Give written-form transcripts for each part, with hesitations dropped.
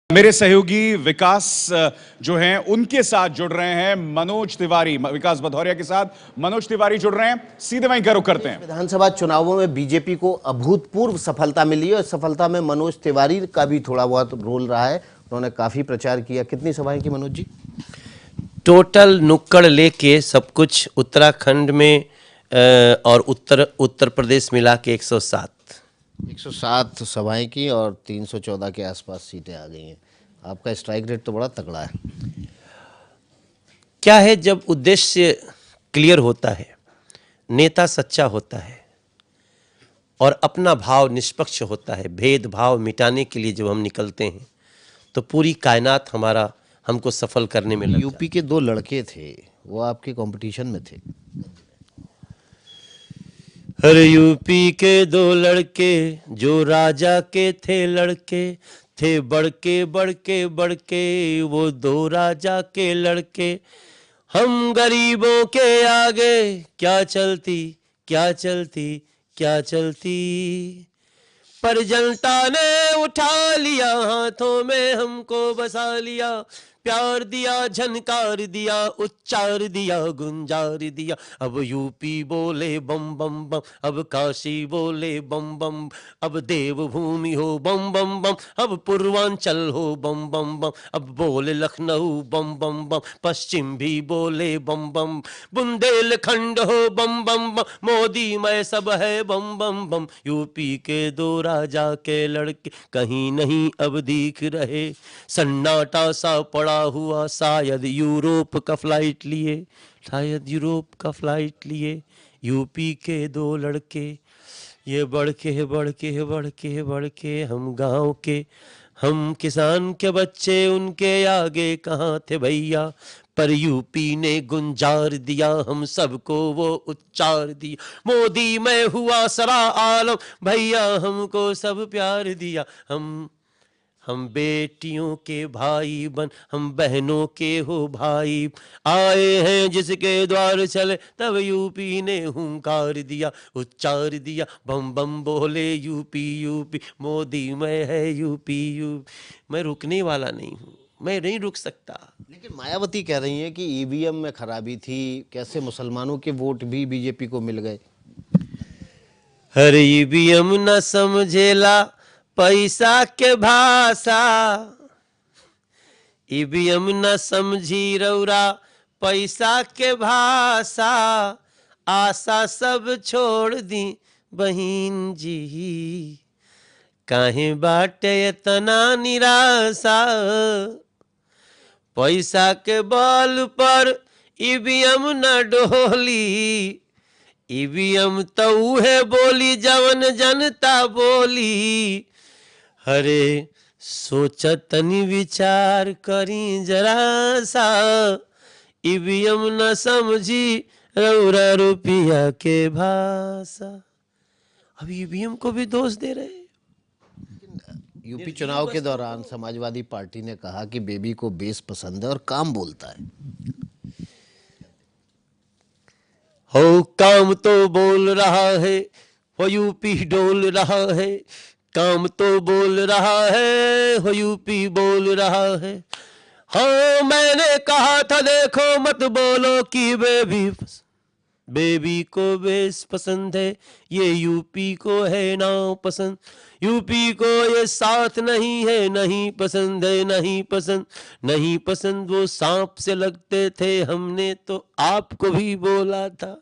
मेरे सहयोगी विकास जो हैं उनके साथ जुड़ रहे हैं मनोज तिवारी, विकास भदौरिया के साथ मनोज तिवारी जुड़ रहे हैं। सीधे वहीं का रुख करते हैं। विधानसभा चुनावों में बीजेपी को अभूतपूर्व सफलता मिली है और सफलता में मनोज तिवारी का भी थोड़ा बहुत रोल रहा है। उन्होंने काफी प्रचार किया। कितनी सभाएं की मनोज जी? टोटल नुक्कड़ लेके सब कुछ उत्तराखंड में और उत्तर प्रदेश मिला के 107 सभाएं की और 314 के आसपास सीटें आ गई हैं। आपका स्ट्राइक रेट तो बड़ा तगड़ा है। क्या है, जब उद्देश्य क्लियर होता है, नेता सच्चा होता है और अपना भाव निष्पक्ष होता है, भेदभाव मिटाने के लिए जब हम निकलते हैं तो पूरी कायनात हमको सफल करने में लगता है। यूपी के 2 लड़के थे, वो आपके कंपटीशन में थे। हर यूपी के 2 लड़के जो राजा के थे लड़के थे, बढ़के बढ़के बढ़के वो 2 राजा के लड़के। हम गरीबों के आगे क्या चलती क्या चलती क्या चलती, पर जनता ने उठा लिया हाथों में हमको बसा लिया, प्यार दिया झनकार दिया उच्चार दिया गुंजार दिया। अब यूपी बोले बम बम बम, अब काशी बोले बम बम, अब देवभूमि हो बम बम बम, अब पूर्वांचल हो बम बम बम, अब बोले लखनऊ बम बम बम, पश्चिम भी बोले बम बम, बुंदेलखंड हो बम बम बम, मोदी मैं सब है बम बम बम। यूपी के 2 राजा के लड़के कहीं नहीं अब दिख रहे, सन्नाटा सा पड़ा हुआ, शायद यूरोप का फ्लाइट लिए, शायद यूरोप का फ्लाइट लिए। यूपी के 2 लड़के ये बढ़के बढ़के बढ़के बढ़के, हम गांव के हम किसान के बच्चे उनके आगे कहाँ थे भैया, पर यूपी ने गुंजार दिया हम सबको वो उच्चार दिया। मोदी मैं हुआ सरा आलम भैया हमको सब प्यार दिया। हम बेटियों के भाई बन, हम बहनों के हो भाई, आए हैं जिसके द्वार चले, तब यूपी ने हुंकार दिया उच्चार दिया। बम बम बोले यूपी यूपी, मोदी मैं है यूपी यूपी। मैं रुकने वाला नहीं हूँ, मैं नहीं रुक सकता। लेकिन मायावती कह रही हैं कि ईवीएम में खराबी थी, कैसे मुसलमानों के वोट भी बीजेपी को मिल गए। हर ईवीएम न समझेला पैसा के भाषा, ईवीएम न समझी रौरा पैसा के भाषा, आशा सब छोड़ दी बहिन जी, काहे बाटे इतना निराशा। पैसा के बल पर ईवीएम न डोली, ईवीएम तो उहे बोली जवन जनता बोली। हरे सोचा तनी विचार करी जरा सा, ईवीएम न समझी रौरा रुपया के भाषा। अब ईवीएम को भी दोष दे रहे। यूपी चुनाव के दौरान समाजवादी पार्टी ने कहा कि बेबी को बेस पसंद है और काम बोलता है। हो काम तो बोल रहा है, हो यूपी डोल रहा है, काम तो बोल रहा है, हो यूपी बोल रहा है। हाँ मैंने कहा था देखो मत बोलो कि बेबी को बेस पसंद है, ये यूपी को है ना पसंद, यूपी को ये साथ नहीं है, नहीं पसंद है, नहीं पसंद नहीं पसंद। वो सांप से लगते थे, हमने तो आपको भी बोला था।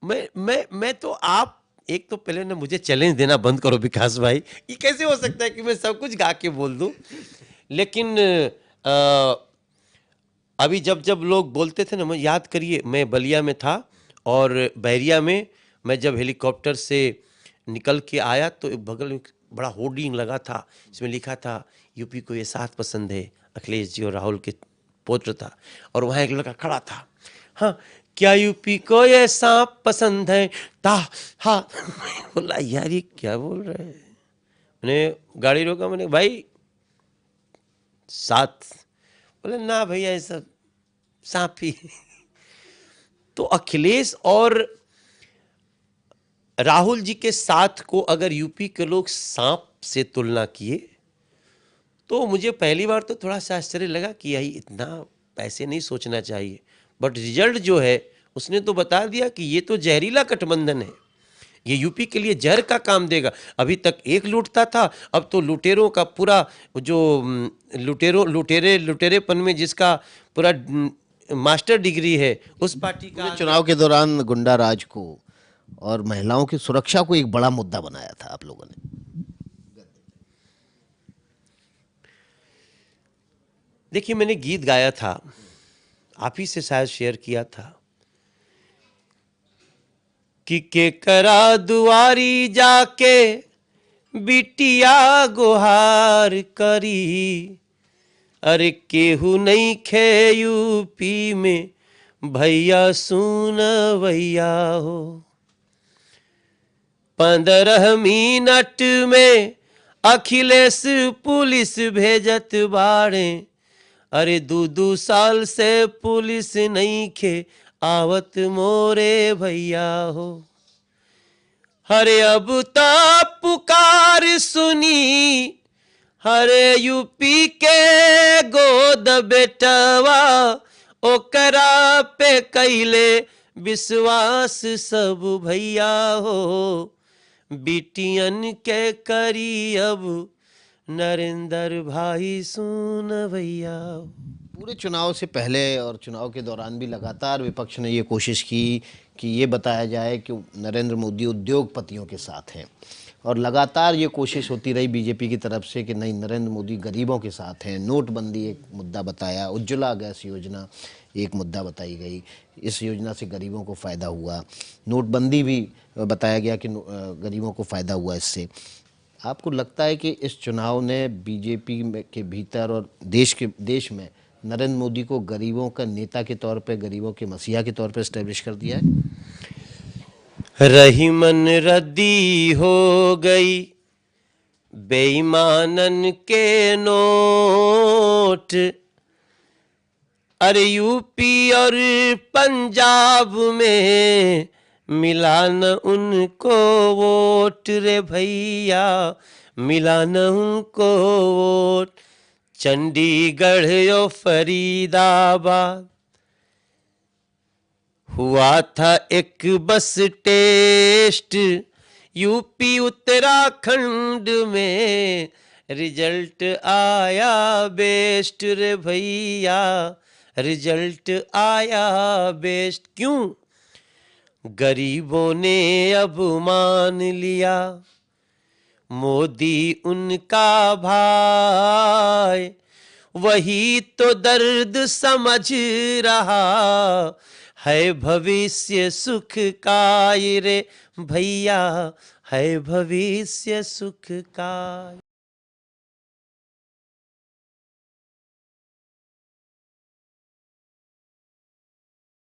मैं तो आप एक तो पहले ना मुझे चैलेंज देना बंद करो विकास भाई। ये कैसे हो सकता है कि मैं सब कुछ गा के बोल दूं। लेकिन अभी जब जब लोग बोलते थे ना, मैं याद करिए मैं बलिया में था और बैरिया में मैं जब हेलीकॉप्टर से निकल के आया तो एक बगल में बड़ा होर्डिंग लगा था, इसमें लिखा था यूपी को ये साथ पसंद है, अखिलेश जी और राहुल के पौत्र था। और वहाँ एक लड़का खड़ा था, हाँ क्या यूपी को ये सांप पसंद है ता हाँ। बोला यार ये क्या बोल रहे हैं। मैंने गाड़ी रोका, मैंने भाई साथ, बोले ना भैया ये सब सांप ही। तो अखिलेश और राहुल जी के साथ को अगर यूपी के लोग सांप से तुलना किए तो मुझे पहली बार तो थोड़ा सा आश्चर्य लगा कि यही इतना पैसे नहीं सोचना चाहिए, बट रिजल्ट जो है उसने तो बता दिया कि ये तो जहरीला गठबंधन है, ये यूपी के लिए जहर का काम देगा। अभी तक एक लूटता था, अब तो लुटेरों का पूरा जो लुटेरेपन में जिसका पूरा मास्टर डिग्री है उस पार्टी का चुनाव के दौरान गुंडा राज को और महिलाओं की सुरक्षा को एक बड़ा मुद्दा बनाया था आप लोगों ने। देखिए, मैंने गीत गाया था, आप ही से शायद शेयर किया था कि केकरा दुआरी जाके बिटिया गुहार करी, अरे केहू नहीं खे यूपी में भैया सुन भैया हो। 15 मिनट में अखिलेश पुलिस भेजत बाड़े, अरे 2 साल से पुलिस नहीं खे आवत मोरे भैया हो। हरे अब तो पुकार सुनी हरे यूपी के गोद बेटवा, ओकरा पे कैले विश्वास सब भैया हो। बिटियन के करी अब नरेंद्र भाई सुन भैया। पूरे चुनाव से पहले और चुनाव के दौरान भी लगातार विपक्ष ने ये कोशिश की कि ये बताया जाए कि नरेंद्र मोदी उद्योगपतियों के साथ हैं, और लगातार ये कोशिश होती रही बीजेपी की तरफ से कि नहीं, नरेंद्र मोदी गरीबों के साथ हैं। नोटबंदी एक मुद्दा बताया, उज्ज्वला गैस योजना एक मुद्दा बताई गई, इस योजना से गरीबों को फ़ायदा हुआ। नोटबंदी भी बताया गया कि गरीबों को फ़ायदा हुआ इससे। आपको लगता है कि इस चुनाव ने बीजेपी के भीतर और देश में नरेंद्र मोदी को गरीबों का नेता के तौर पे, गरीबों के मसीहा के तौर पे एस्टेब्लिश कर दिया है? रही मन रद्दी हो गई बेईमानन के नोट, अरे यूपी और पंजाब में मिला न उनको वोट रे भैया, मिला न उनको वोट। चंडीगढ़ और फरीदाबाद हुआ था एक बस टेस्ट, यूपी उत्तराखंड में रिजल्ट आया बेस्ट रे भैया, रिजल्ट आया बेस्ट। क्यों? गरीबों ने अब मान लिया मोदी उनका भाई, वही तो दर्द समझ रहा है भविष्य सुख का रे भैया, है भविष्य सुख का।